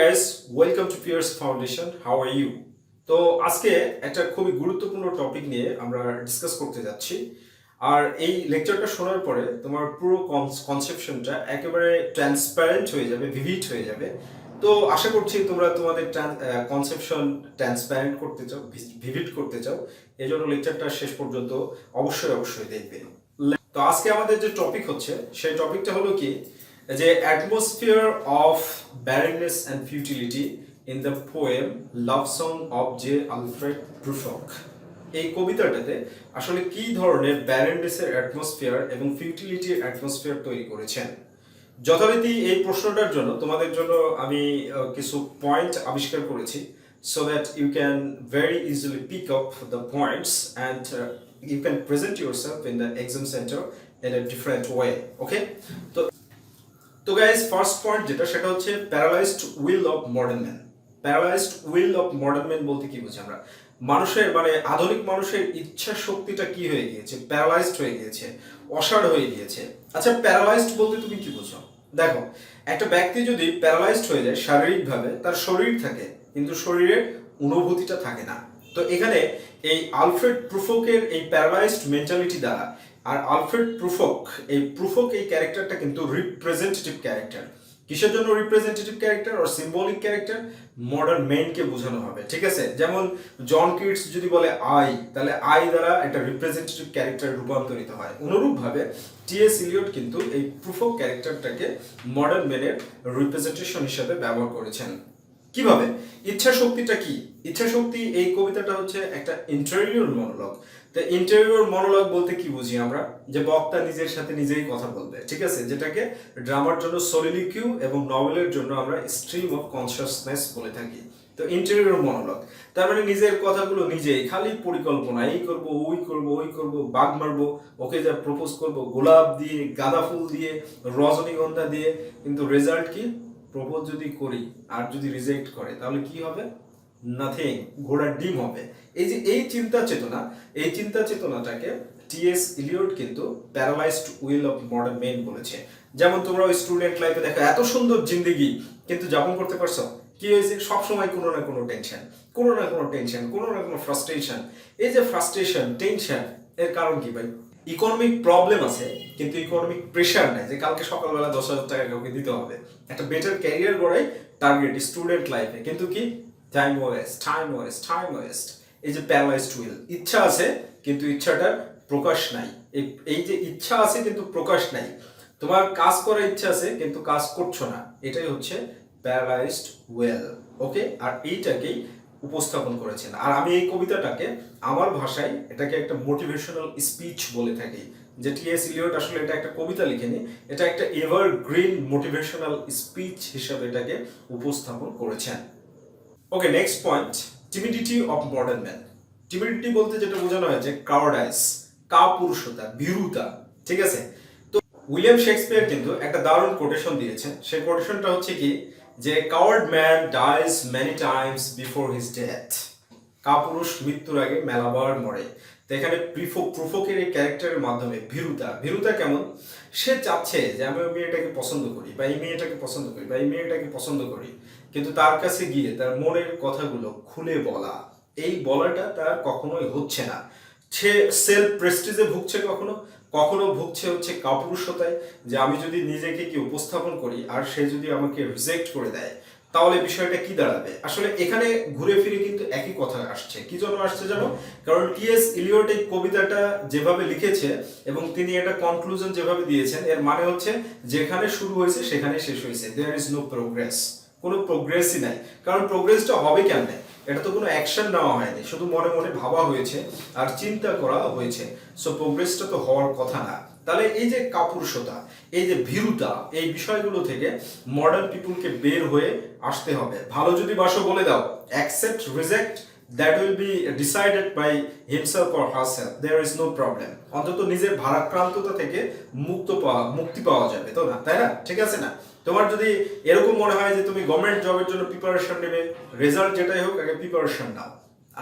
Guys, welcome to Peers Foundation. How are you? তো আজকে একটা খুবই গুরুত্বপূর্ণ টপিক নিয়ে আমরা ডিসকাস করতে যাচ্ছি। আর এই লেকচারটা শোনার পরে তোমার পুরো কনসেপশনটা একেবারে ট্রান্সপারেন্ট হয়ে যাবে, ভিভিড হয়ে যাবে। তো আশা করছি তোমরা তোমাদের কনসেপশন ট্রান্সপারেন্ট করতে চাও, ভিভিড করতে চাও। এই জন্য লেকচারটা শেষ পর্যন্ত অবশ্যই দেখবে। তো আজকে আমাদের যে টপিক হচ্ছে সেই টপিকটা হলো কি, যে atmosphere of barrenness and futility in the poem love song of J Alfred Prufrock. এই কবিতাটাতে আসলে কি ধরনের ব্যারেননেসের অ্যাটমসফিয়ার এবং ফিউটিলিটির অ্যাটমসফিয়ার তৈরি করেছেন। যথারীতি এই প্রশ্নটার জন্য তোমাদের জন্য আমি কিছু পয়েন্ট আবিষ্কার করেছি, so that you can very easily pick up the points and you can present yourself in the exam center in a different way. Okay, তো গাইস, ফার্স্ট পয়েন্ট যেটা সেটা হচ্ছে paralysed will of modern man. Paralysed will of modern man বলতে কি বুঝি আমরা? মানুষের আধুনিক মানুষের ইচ্ছা শক্তিটা কি হয়ে গিয়েছে? প্যারালাইজড হয়ে গিয়েছে, অসাড় হয়ে গিয়েছে। আচ্ছা, প্যারালাইজড বলতে তুমি কি বুঝো? দেখো, একটা ব্যক্তি যদি প্যারালাইজড হয়ে যায় শারীরিকভাবে, তার শরীর থাকে কিন্তু শরীরের অনুভূতিটা থাকে না। তো এখানে এই আলফ্রেড প্রুফকের এই প্যারালাইজড মেন্টালিটি দ্বারা, আর আলফ্রেড প্রুফক এই ক্যারেক্টারটা কিন্তু রিপ্রেজেন্টেটিভ ক্যারেক্টার। কিসের জন্য রিপ্রেজেন্টেটিভ ক্যারেক্টার আর সিম্বলিক ক্যারেক্টার? মডার্ন মেনকে বোঝানো হবে, ঠিক আছে? যেমন জন কিটস যদি বলে আই, তাহলে আই দ্বারা একটা রিপ্রেজেন্টেটিভ ক্যারেক্টার রূপান্তরিত হয়। অনুরূপভাবে টিএস ইলিয়ট কিন্তু এই প্রুফক ক্যারেক্টারটাকে মডার্ন মেনের রিপ্রেজেন্টেশন হিসেবে ব্যবহার করেছেন। কিভাবে? ইচ্ছা শক্তিটা কি? ইচ্ছা শক্তি, এই কবিতাটা হচ্ছে একটা ইন্টেরিয়র মনোলগ। তো ইন্টেরিয়র মনোলগ বলতে কি বুঝি আমরা? যে বক্তা নিজের সাথে নিজেই কথা বলবে, ঠিক আছে? যেটাকে ড্রামার জন্য সলিলিকিউ এবং নভেলের জন্য আমরা স্ট্রিম অফ কনসিয়াসনেস বলে থাকি। তো ইন্টেরিয়র মনোলগ তার মানে নিজের কথাগুলো নিজেই, খালি পরিকল্পনা, এই করব, ওই করব, বাঘ মারবো, ওকে যা প্রপোজ করব গোলাপ দিয়ে, গাঁদা ফুল দিয়ে, রজনীগন্ধা দিয়ে, কিন্তু রেজাল্ট কি? প্রপোজ যদি করি আর যদি রিজেক্ট করে তাহলে কি হবে? নাথিং, ঘোড়ার ডিম হবে। এই যে এই চিন্তা চেতনাটাকে টিএস ইলিয়ট কিন্তু paralysed will of modern men বলেছে। যেমন তোমরা ওই স্টুডেন্ট লাইফে দেখো, এত সুন্দর জিন্দেগি কিন্তু যাপন করতে পারছো? কি হয়েছে? সবসময় কোনো না কোনো টেনশন, কোনো না কোনো ফ্রাস্ট্রেশন। এই যে ফ্রাস্ট্রেশন, টেনশন, এর কারণ কি ভাই? ইকোনমিক প্রবলেম আছে কিন্তু ইকোনমিক প্রেশার নাই যে কালকে সকালবেলা 10,000 টাকা কাউকে দিতে হবে। একটা বেটার ক্যারিয়ার গড়াই টার্গেট স্টুডেন্ট লাইফে, কিন্তু কি? Time waste. এই যে প্যারালাইজড উইল, ইচ্ছা আছে কিন্তু ইচ্ছাটার প্রকাশ নাই। এই যে ইচ্ছা আছে কিন্তু প্রকাশ নাই, তোমার কাজ করার ইচ্ছা আছে কিন্তু কাজ করছো না, এটাই হচ্ছে প্যারালাইজড উইল। ওকে, আর এইটাকেই উপস্থাপন করেছেন। আর আমি এই কবিতাটাকে আমার ভাষায় এটাকে একটা মোটিভেশনাল স্পিচ বলে থাকি। যে টিএস ইলিয়ট আসলে এটা একটা কবিতা লিখেনি, এটা একটা এভারগ্রিন মোটিভেশনাল স্পিচ হিসেবে এটাকে উপস্থাপন করেছেন। Okay, next point, timidity of modern man. Timidity বলতে যেটা বোঝানো হয়েছে কাওয়ার্ডাইস, কাপুরুষতা, ভীরুতা, ঠিক আছে? তো উইলিয়াম শেক্সপিয়ার কিন্তু একটা দারুণ কোটেশন দিয়েছেন। সেই কোটেশনটা হচ্ছে কি, যে coward man dies many Times before his death. কাপুরুষ মৃত্যুর আগে মেলাবার মরে। তো এখানে প্রুফকের এই ক্যারেক্টারের মাধ্যমে ভীরুতা কেমন? সে চাচ্ছে যে আমি ওই মেয়েটাকে পছন্দ করি, বা এই মেয়েটাকে পছন্দ করি, বা এই মেয়েটাকে পছন্দ করি, কিন্তু তার কাছে গিয়ে তার মনের কথাগুলো খুলে বলা, এই বলাটা তার কখনোই হচ্ছে না। সে সেলফ প্রেস্টিজে ভুগছে, কখনো ভুগছে হচ্ছে কাপুরুষতায়, যে আমি যদি নিজেকে কি উপস্থাপন করি আর সে যদি আমাকে রিজেক্ট করে দেয় তাহলে বিষয়টা কি দাঁড়াবে? আসলে এখানে ঘুরে ফিরে কিন্তু একই কথা আসছে। কি জন্য আসছে জানো? কারণ টিএস ইলিয়ট এই কবিতাটা যেভাবে লিখেছে এবং তিনি একটা কনক্লুশন যেভাবে দিয়েছেন, এর মানে হচ্ছে যেখানে শুরু হয়েছে সেখানে শেষ হয়েছে। দেয়ার ইজ নো প্রোগ্রেস, কোনো প্রোগ্রেসই নাই। কারণ প্রোগ্রেসটা হবে কেমনে? এটা তো কোনো অ্যাকশন নেওয়া হয়নি, শুধু মনে মনে ভাবা হয়েছে আর চিন্তা করা হয়েছে। সো প্রোগ্রেসটা তো হওয়ার কথা না। তাহলে এই যে কাপুরুষতা, এই যে ভীরুতা, এই বিষয়গুলো থেকে মডার্ন পিপুলকে বের হয়ে আসতে হবে। ভালো যদি বাসো বলে দাও, accept, reject, that will be decided by himself or herself, there is no problem. অন্তত নিজের ভারাক্রান্ততা থেকে মুক্তি পাওয়া যাবে, তো না? তাই না? ঠিক আছে না? তোমার যদি এরকম মনে হয় যে তুমি গভর্নমেন্ট জবের জন্য প্রিপারেশন নেবে, রেজাল্ট যেটাই হোক আগে প্রিপারেশন নাও।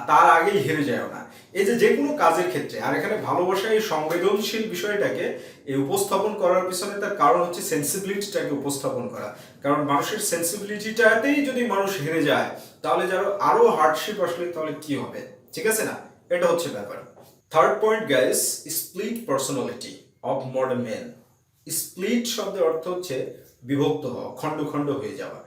তার আগেই হেরে যায় না। এই যে কোনো কাজের ক্ষেত্রে, আর এখানে ভালোবাসা এই সংবেদনশীল বিষয়টাকে এই উপস্থাপন করার পিছনে তার কারণ হচ্ছে সেন্সিবিলিটিটাকে উপস্থাপন করা। কারণ মানুষের সেন্সিবিলিটিটাতেই যদি মানুষ হেরে যায়, তাহলে যারা আরো হার্ডশিপ আসলে তাহলে কি হবে, ঠিক আছে না? এটা হচ্ছে ব্যাপার। Third point guys, split personality of modern men. Split শব্দের অর্থ হচ্ছে বিভক্ত হওয়া, খণ্ড খণ্ড হয়ে যাওয়া।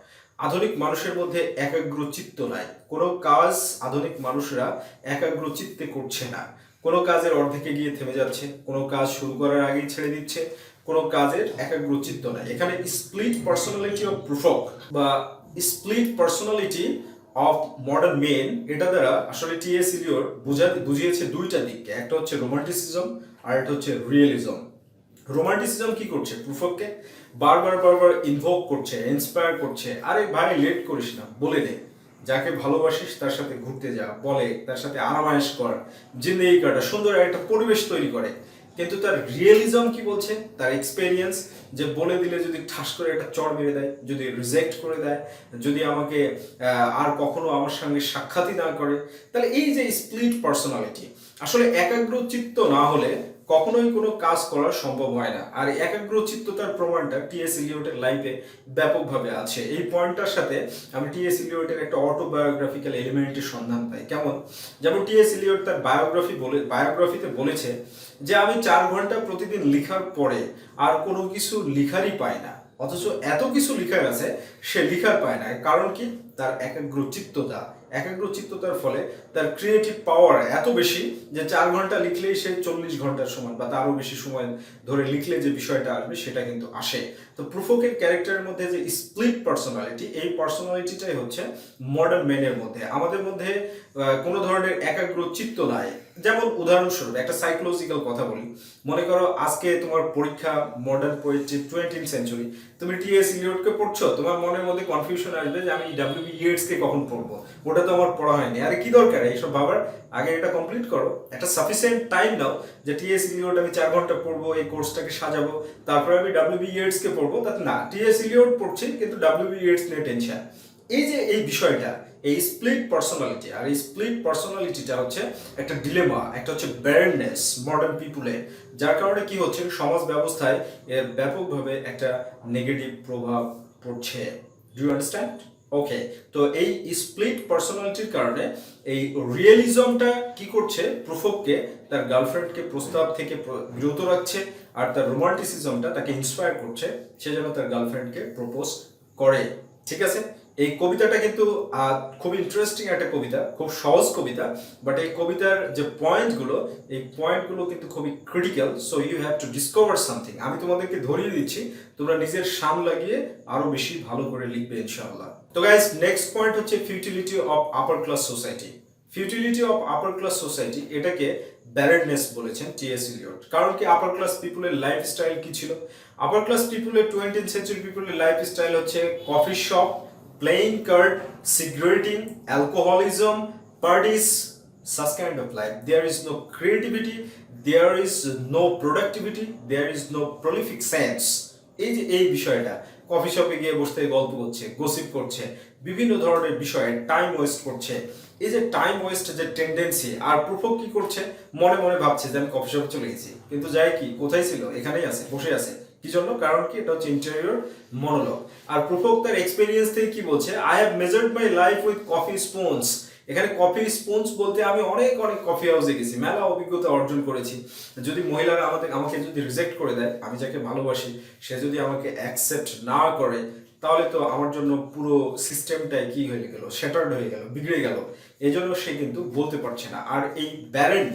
আধুনিক মানুষের মধ্যে একাগ্র চিত্ত নাই। কোনো কাজ আধুনিক মানুষরা একাগ্র চিত্তে করছে না। কোনো কাজের অর্ধেকে গিয়ে থেমে যাচ্ছে, কোনো কাজ শুরু করার আগেই ছেড়ে দিচ্ছে, কোনো কাজের একাগ্র চিত্ত নাই। এখানে স্প্লিট পার্সোনালিটি অফ প্রুফক বা split personality of modern men, এটা দ্বারা আসলে টি.এস. ইলিয়ট বুঝিয়েছে দুইটা দিককে। একটা হচ্ছে রোমান্টিসিজম আর একটা হচ্ছে রিয়েলিজম। রোমান্টিসিজম কি করছে? প্রুফককে বারবার বারবার ইনভোক করছে, ইন্সপায়ার করছে, আরে ভাই লেট করিস না, বলে দে যাকে ভালোবাসিস তার সাথে ঘুরতে যা, বলে তার সাথে আরামায়েশ কর, জিন্দেগি কাটা, সুন্দর একটা পরিবেশ তৈরি করে। কিন্তু তার রিয়েলিজম কি বলছে? তার এক্সপেরিয়েন্স, যে বলে দিলে যদি ঠাস করে একটা চড় মেরে দেয়, যদি রিজেক্ট করে দেয়, যদি আমাকে আর কখনো আমার সঙ্গে সাক্ষাৎই না করে, তাহলে এই যে স্প্লিট পার্সোনালিটি, আসলে একাগ্র চিত্ত না হলে কখনোই কোনো কাজ করা সম্ভব হয় না। আর একাগ্র চিত্ততার প্রমাণটা টি.এস. ইলিয়টের লাইফে ব্যাপকভাবে আছে। এই পয়েন্টটার সাথে আমি টি.এস. ইলিয়টের একটা অটোবায়োগ্রাফিক্যাল এলিমেন্টের সন্ধান পাই। কেমন? যেমন টি.এস. ইলিয়ট তার বায়োগ্রাফিতে বলেছে যে আমি 4 ঘন্টা প্রতিদিন লেখার পরে আর কোনো কিছু লিখারই পাই না, অথচ এত কিছু লিখার আছে সে লিখার পায় না। কারণ কি? তার একাগ্র চিত্ততার ফলে তার ক্রিয়েটিভ পাওয়ার এত বেশি যে 4 ঘন্টা লিখলেই সে 40 ঘন্টার সমান বা তারও বেশি সময় ধরে লিখলে যে বিষয়টা আসবে সেটা কিন্তু আসে। তো প্রুফকের ক্যারেক্টারের মধ্যে যে স্প্লিট পার্সোনালিটি, এই পার্সোনালিটিটাই হচ্ছে মডার্ন মেনের মধ্যে। আমাদের মধ্যে কোনো ধরনের একাগ্র চিত্ত নাই। যেমন উদাহরণস্বরূপ একটা সাইকোলজিক্যাল কথা বলি। মনে করো আজকে তোমার পরীক্ষা, মডার্ন পোয়েট্রি 20th সেঞ্চুরি, তুমি টি.এস. ইলিয়টকে পড়ছো, তোমার মনের মধ্যে কনফিউশন আসবে যে আমি ডব্লিউ.বি. ইয়েটসকে কখন পড়বো, ওটা তো আমার পড়া হয়নি। আরে কি দরকার এইসব ভাবার, আগে এটা কমপ্লিট করো, একটা সাফিসিয়েন্ট টাইম নাও যে টি.এস. ইলিয়ট আমি 4 ঘন্টা পড়বো, এই কোর্সটাকে সাজাবো, তারপরে আমি ডব্লিউ.বি. ইয়েটসকে পড়বো। তাতে না, টি.এস. ইলিয়ট পড়ছি কিন্তু ডব্লিউ.বি. ইয়েটস নিয়ে টেনশন। এই যে এই বিষয়টা, এই স্প্লিট পার্সোনালিটি, আর এই স্প্লিট পার্সোনালিটিটা হচ্ছে একটা ডিলেমা, একটা হচ্ছে ব্যারেননেস মডার্ন পিপুলে, যার কারণে কি হচ্ছে সমাজ ব্যবস্থায় এর ব্যাপকভাবে একটা নেগেটিভ প্রভাব পড়ছে। Do you understand? ওকে, তো এই স্প্লিট পার্সোনালিটির কারণে এই রিয়েলিজমটা কি করছে? প্রুফককে তার গার্লফ্রেন্ডকে প্রস্তাব থেকে বিরত রাখছে, আর তার রোমান্টিসিজমটা তাকে ইন্সপায়ার করছে সে যেন তার গার্লফ্রেন্ডকে প্রপোজ করে। ঠিক আছে? এই কবিতাটা কিন্তু খুব ইন্টারেস্টিং একটা কবিতা, খুব সহজ কবিতা, বাট এই কবিতার যে পয়েন্টগুলো, এই পয়েন্টগুলো কিন্তু খুবই critical. So you have to discover something. আমি তোমাদেরকে ধরিয়ে দিচ্ছি, তোমরা নিজের সাম লাগিয়ে আরো বেশি ভালো করে লিখবে ইনশাআল্লাহ। তো গাইস, নেক্সট পয়েন্ট হচ্ছে futility of upper class society. Futility of upper class society, এটাকে ব্যারেডনেস বলেছেন টি.এস. ইলিয়ট। কারণ কি? আপার ক্লাস পিপুলের লাইফস্টাইল কি ছিল? আপার ক্লাস পিপুলের 20th সেঞ্চুরি পিপুলের লাইফস্টাইল হচ্ছে coffee shop, playing card, cigaretting, alcoholism, parties, such kind of life. There is no creativity, there is no productivity, there is no prolific sense. এই যে এই বিষয়টা, coffee শপে গিয়ে বসতে গল্প করছে, গসিপ করছে, বিভিন্ন ধরনের বিষয়ে টাইম ওয়েস্ট করছে। এই যে টাইম ওয়েস্ট যে টেন্ডেন্সি, আর প্রুফক কি করছে? মনে মনে ভাবছে যে আমি কফি শপে চলে গেছি, কিন্তু যাই কি, কোথায় ছিল? এখানেই আছে, বসে আছে। কি জন্য? কারণ কি? এটা হচ্ছে ইন্টেরিয়র মনোলগ। আর প্রুফক তার এক্সপেরিয়েন্স থেকে কি বলছে? I have measured my life with coffee spoons. এখানে কফি স্পুনস বলতে আমি অনেক অনেক কফি হাউসে গেছি, মেলা অভিজ্ঞতা অর্জন করেছি। যদি মহিলারা আমাকে যদি রিজেক্ট করে দেয়, আমি যাকে ভালোবাসি সে যদি আমাকে অ্যাকসেপ্ট না করে, তাহলে তো আমার জন্য পুরো সিস্টেমটাই কি হয়ে গেল? শ্যাটার্ড হয়ে গেল, বিগড়ে গেল। এই জন্য সে কিন্তু বলতে পারছে না। আর এই ব্যারেন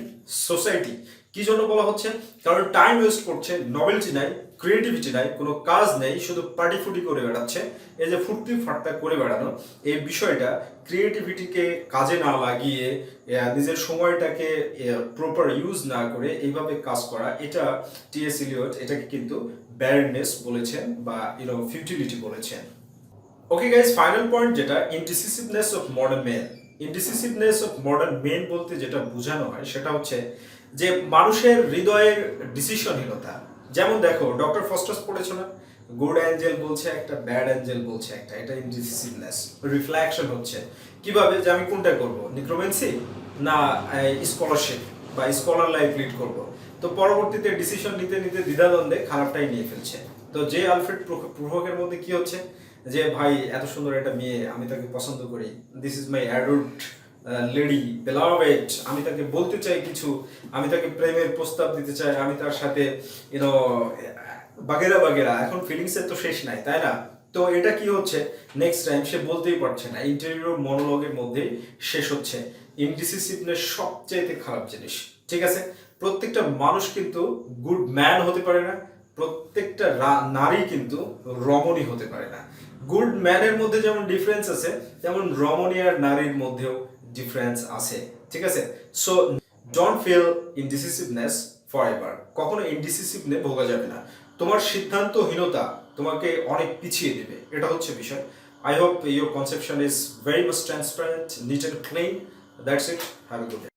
সোসাইটি কি জন্য বলা হচ্ছে? কারণ টাইম ওয়েস্ট করছে, নভেলটি নাই, ক্রিয়েটিভিটি নাই, কোনো কাজ নেই, শুধু পার্টি ফুটি করে বেড়াচ্ছে। এই যে ফুর্তি ফাট্টা করে বেড়ানো, এই বিষয়টা ক্রিয়েটিভিটিকে কাজে না লাগিয়ে, নিজের সময়টাকে প্রপার ইউজ না করে এইভাবে কাজ করা, এটা টি.এস. ইলিয়ট এটাকে কিন্তু ব্যারেননেস বলেছেন বা ফিউটিলিটি বলেছেন। ওকে গাইস, ফাইনাল পয়েন্ট যেটা indecisiveness of modern men. Indecisiveness of modern men বলতে যেটা বোঝানো হয় সেটা হচ্ছে যে মানুষের হৃদয়ের ডিসিশনহীনতা। যেমন দেখো, ডক্টর ফস্টাস পড়েছো না? গুড অ্যাঞ্জেল বলছে একটা, ব্যাড অ্যাঞ্জেল বলছে একটা। এটা ইনডিসিসিভনেস। রিফ্লেকশন হচ্ছে কিভাবে যে আমি কোনটা করব, নিক্রোমেন্সি না স্কলারশিপ বা স্কলার লাইফ লিড করব। তো পরবর্তীতে ডিসিশন নিতে নিতে দ্বিধাদ্বন্দ্বে খারাপটাই নিয়ে ফেলছে। তো যে আলফ্রেড প্রুভকের মধ্যে কি হচ্ছে যে ভাই এত সুন্দর একটা মেয়ে, আমি তাকে পছন্দ করি, this is my adult lady beloved, আমি তাকে বলতে চাই কিছু, আমি তাকে প্রেমের প্রস্তাব দিতে চাই, আমি তার সাথে ইউনো বাগেরা বাগেরা, এখন ফিলিংসের তো শেষ নাই, তাই না? তো এটা কি হচ্ছে, নেক্সট টাইম সে বলতেই পারছে না, ইন্টারভিউ মনোলগের মধ্যেই শেষ হচ্ছে। ইনডিসিসিভনেস সবচেয়ে খারাপ জিনিস, ঠিক আছে? প্রত্যেকটা মানুষ কিন্তু গুড ম্যান হতে পারে না, প্রত্যেকটা নারী কিন্তু রমণী হতে পারে না। গুড ম্যানের মধ্যে যেমন ডিফারেন্স আছে, তেমন রমণী আর নারীর মধ্যেও ডিফারেন্স আছে, ঠিক আছে? So don't feel indecisiveness forever, কখনো ইনডিসিসিভনে ভোগা যাবে না। তোমার সিদ্ধান্তহীনতা তোমাকে অনেক পিছিয়ে দেবে, এটা হচ্ছে বিষয়। I hope your conception is very much transparent, neat and clean. That's it. Have a good day.